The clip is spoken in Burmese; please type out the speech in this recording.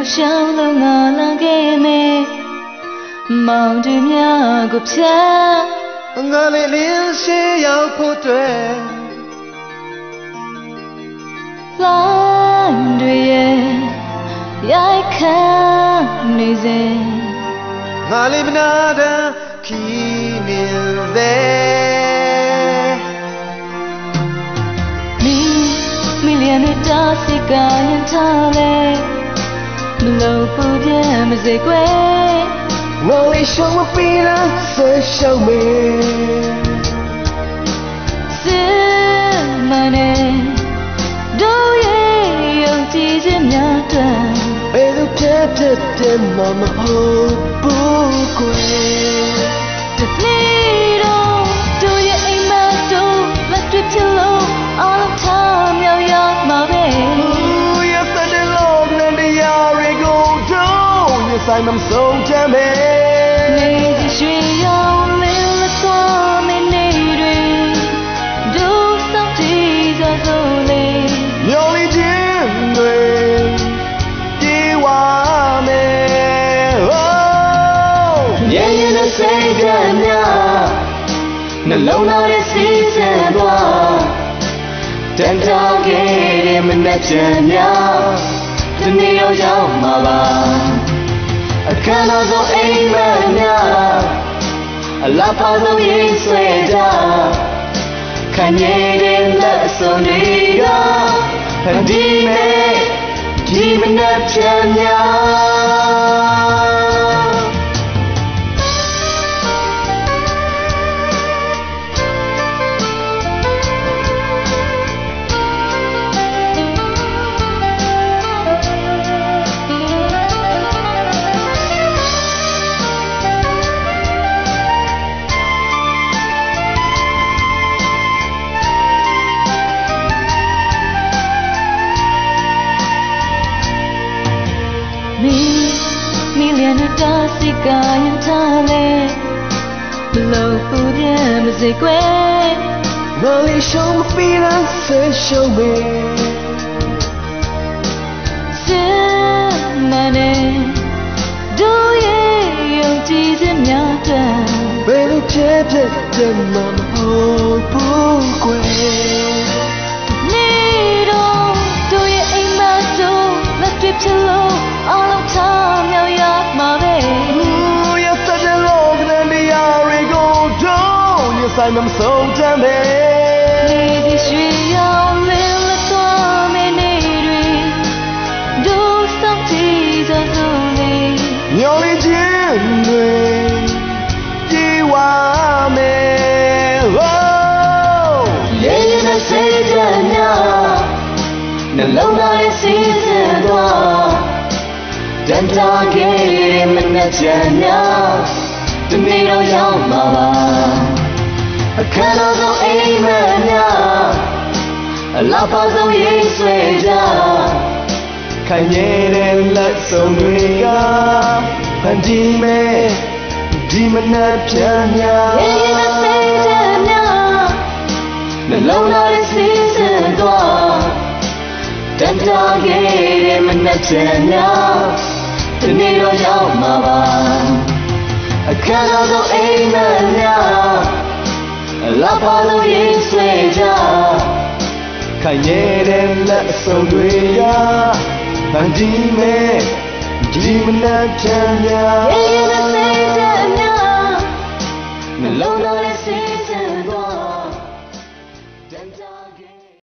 ကိုရှောင်းလို့ငါလာခဲ့မယ်မောင်တည်းများကိုဖြတ်ငါလေးလင်းရှင်းရောက်ဖို့တွေ့လိုင်းတွေရဲ့ရိုက်ခတ်နေစေငါလေးမနာတဲ့ခီးမြင်သေးမီလီယံနဲ့တားစီကရင်ထားလေမလို့ပူပြမစေကွယ်ငါလေးရှောင်းမပေးလားဆက်ရှောင်းမေစစ်မနဲ့တို့ရဲ့ယုံကြည်ခြင်းများတဲ့ဘယ်လိုဖြစ်တဲ့မမဟုတ်ဘူးကွယ်တနေ့တော့တို့ရဲ့အိမ်မက်တို့လက်တွေ့ဖြစ်လို့အားလုံးထားမြောက်ရမှာပဲဆိုင်မဆုံးချမ်းပဲနေရွှေရောင်လင်းလက်သွားမင်းနေတွေဒုစောင့်ကြည့်ကြစို့လေမျောလေးခြင်းတွေပြေးဝါမယ်ရဲ့ရဲ့နဲ့စိတ်ဓာတ်များနှလုံးသားရဲ့စီးစံသွားတန်တားခဲ့တဲ့မနှက်ချင်များဒီနေ့ရောက်မှာပါအခမ်းအနားဆုံးအိမ်မက်များအလားပါဆုံးရေးဆွဲကြခံရတဲ့လက်စုံတွေကဒီမဲ့ဒီမနဲ့ချမ်းများမီလီယံနဲ့တားစီကရင်ထားလေဘလို့ပူပြမစေကွယ်ငါလေးရှောင်းမပေးလားဆက်ရှောင်းမေစစ်မနဲ့တို့ရဲ့ယုံကြည်ခြင်းများတဲ့ဘယ်လိုဖြစ်တဲ့မမဟုတ်ဘူးကွယ်နေတော့တို့ရဲ့အိမ်မက်တို့လက်တွေ့ဖြစ်လို့အားလုံးထားမြောက်ရမှာပဲဆိုင်မဆုံးချမ်းပဲနေဒီရွှေရောင်လင်းလက်သွားမင်းနေတွေဒုစောင့်ကြည့်ကြစို့လေမျောလေးခြင်းတွေပြေးဝါမယ်ရဲ့ရဲ့နဲ့စိတ်ဓာတ်များနှလုံးသားရဲ့စီးစံသွားတန်တားခဲ့တဲ့မနှက်ချင်များဒီနေ့တော့ရောက်မှာပါအခမ်းအနားဆုံးအိမ်မက်များအလားပါဆုံးရေးဆွဲကြခံရတဲ့လက်စုံတွေကဖန်တီးမဲ့ဒီမနှက်ချမ်းများရဲ့ရဲ့နဲ့စိတ်ဓာတ်များနှလုံးသားရဲ့စီးစံသွားတန်တားခဲ့တဲ့မနှက်ချင်များဒီနေ့တော့ရောက်မှာပါအခမ်းအနားဆုံးအိမ်မက်များအလားပါလို့ရေးဆွဲကြခံရတဲ့လက်စုံတွေကဖန်တီးမဲ့ဒီမနှက်ချမ်းများရဲ့ရဲ့နဲ့စိတ်ဓာတ်များနှလုံး